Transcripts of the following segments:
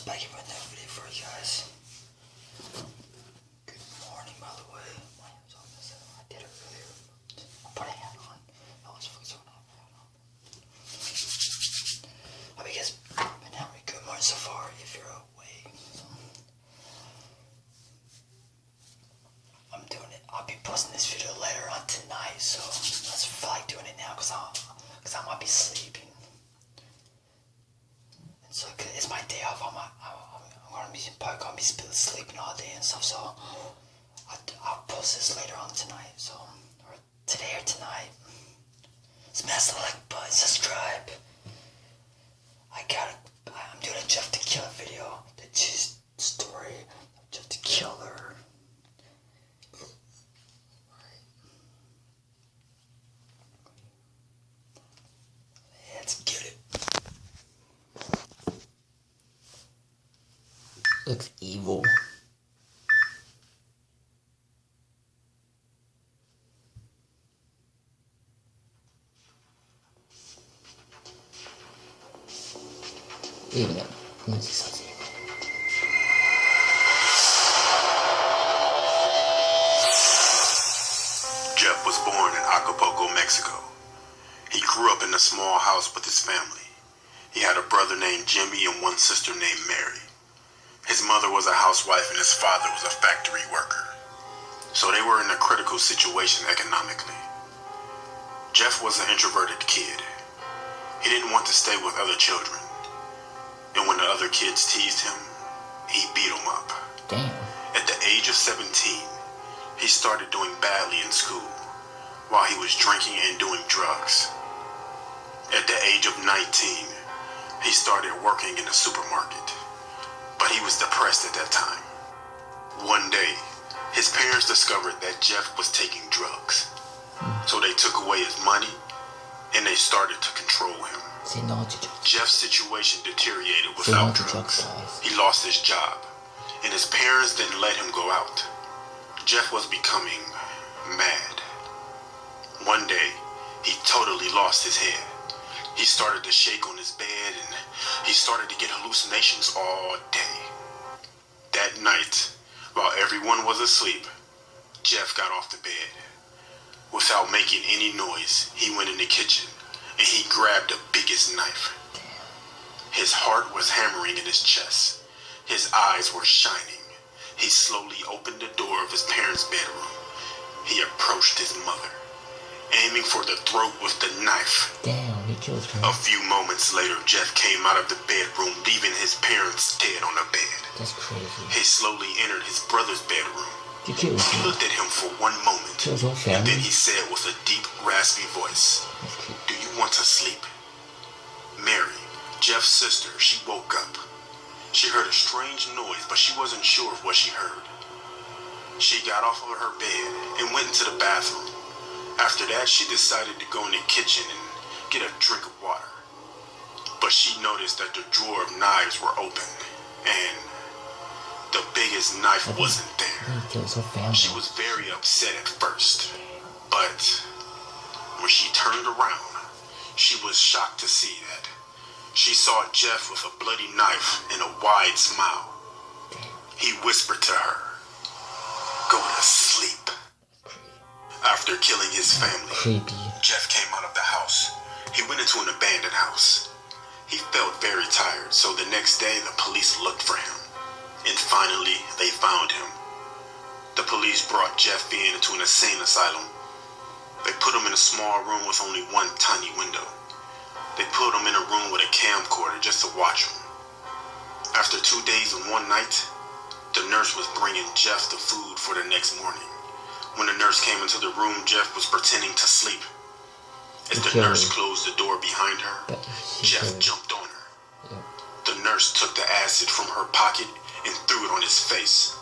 back here with another video for you guys. Good morning, by the way. My name's August. I did it earlier. I put a hat on. I was focused on that hat on. Hope you guys been having a good morning so far if you're awake. So, I'm doing it. I'll be posting this video later on tonight, so let's feel like doing it now because I might be sleeping. So it's my day off. I'm probably gonna be sleeping all day and stuff. So I'll post this later on tonight. So or today or tonight. Smash the like button, subscribe. I'm doing a Jeff the Killer video. The gist story of Jeff the Killer. Let's get it. Looks evil. Even though, let me see something. Jeff was born in Acapulco, Mexico. He grew up in a small house with his family. He had a brother named Jimmy and one sister named Mary. His mother was a housewife and his father was a factory worker. So they were in a critical situation economically. Jeff was an introverted kid. He didn't want to stay with other children. And when the other kids teased him, he beat them up. Damn. At the age of 17, he started doing badly in school while he was drinking and doing drugs. At the age of 19, he started working in a supermarket. But he was depressed at that time. One day, his parents discovered that Jeff was taking drugs. So they took away his money and they started to control him. Jeff's situation deteriorated without drugs. He lost his job and his parents didn't let him go out. Jeff was becoming mad. One day, he totally lost his head. He started to shake on his bed and he started to get hallucinations all day. That night, while everyone was asleep, Jeff got off the bed. Without making any noise, he went in the kitchen and he grabbed the biggest knife. His heart was hammering in his chest. His eyes were shining. He slowly opened the door of his parents' bedroom. He approached his mother, aiming for the throat with the knife. Damn, he killed her. A few moments later, Jeff came out of the bedroom, leaving his parents dead on the bed. That's crazy. He slowly entered his brother's bedroom. He looked at him for one moment, and then he said with a deep, raspy voice, "Do you want to sleep?" Mary, Jeff's sister, she woke up. She heard a strange noise, but she wasn't sure of what she heard. She got off of her bed and went into the bathroom. After that, she decided to go in the kitchen and get a drink of water. But she noticed that the drawer of knives were open, and the biggest knife wasn't there. She was very upset at first, but when she turned around, she was shocked to see that she saw Jeff with a bloody knife and a wide smile. He whispered to her, "Go to sleep." After killing his family, Jeff came out of the house. He went into an abandoned house. He felt very tired, so the next day the police looked for him. And finally, they found him. The police brought Jeff into an insane asylum. They put him in a small room with only one tiny window. They put him in a room with a camcorder just to watch him. After 2 days and one night, the nurse was bringing Jeff the food for the next morning. When the nurse came into the room, Jeff was pretending to sleep. As the nurse closed the door behind her, Jeff jumped on her. The nurse took the acid from her pocket and threw it on his face.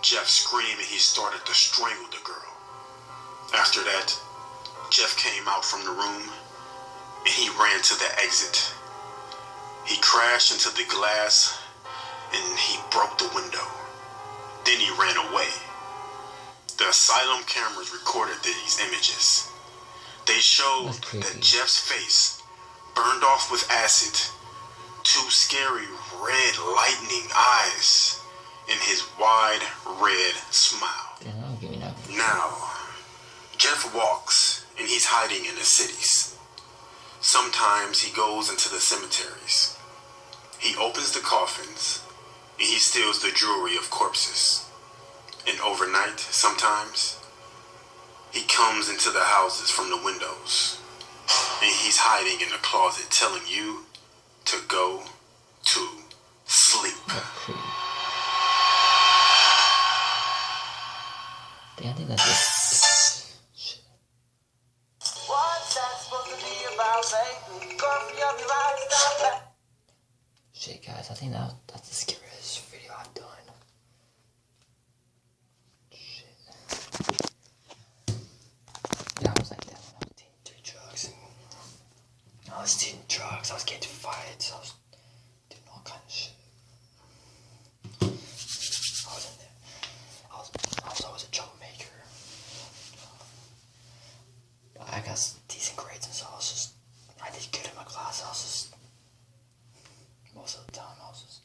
Jeff screamed and he started to strangle the girl. After that, Jeff came out from the room and he ran to the exit. He crashed into the glass and he broke the window. Then he ran away. The asylum cameras recorded these images. They showed that Jeff's face burned off with acid, two scary red lightning eyes in his wide red smile. Yeah, I'll give you nothing. Now, Jeff walks and he's hiding in the cities. Sometimes he goes into the cemeteries. He opens the coffins and he steals the jewelry of corpses. And overnight, sometimes, he comes into the houses from the windows. And he's hiding in the closet telling you to go to sleep. Okay. Damn, I think that's it. Shit. What's that supposed to be about, baby? Coffee up your eyes, stop that. Shit, guys, I think that's the scariest video I've done. Shit. Yeah, I was like that when I was doing drugs. I was doing drugs, I was getting fights, I was doing all kind of shit. I was in there. I was always a troublemaker. But I got decent grades and so I did good in my class. Most of the time I was just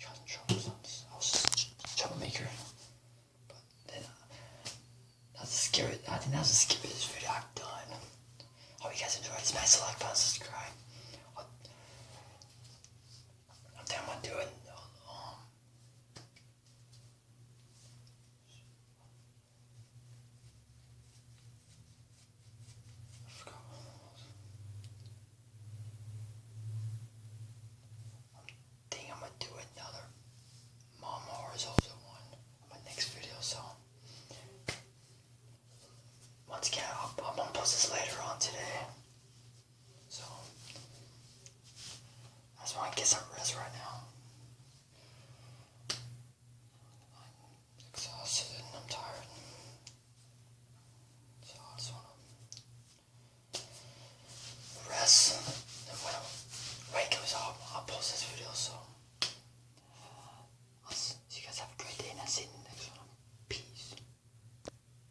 causing trouble. So I was just a troublemaker. But then I think that was the scariest video I've done. Hope you guys enjoyed. Smash the like button, subscribe. I'm thinking about doing another Mom Horrors also one on my next video, so once again I'm gonna post this later on today, so I just want to get some rest right now.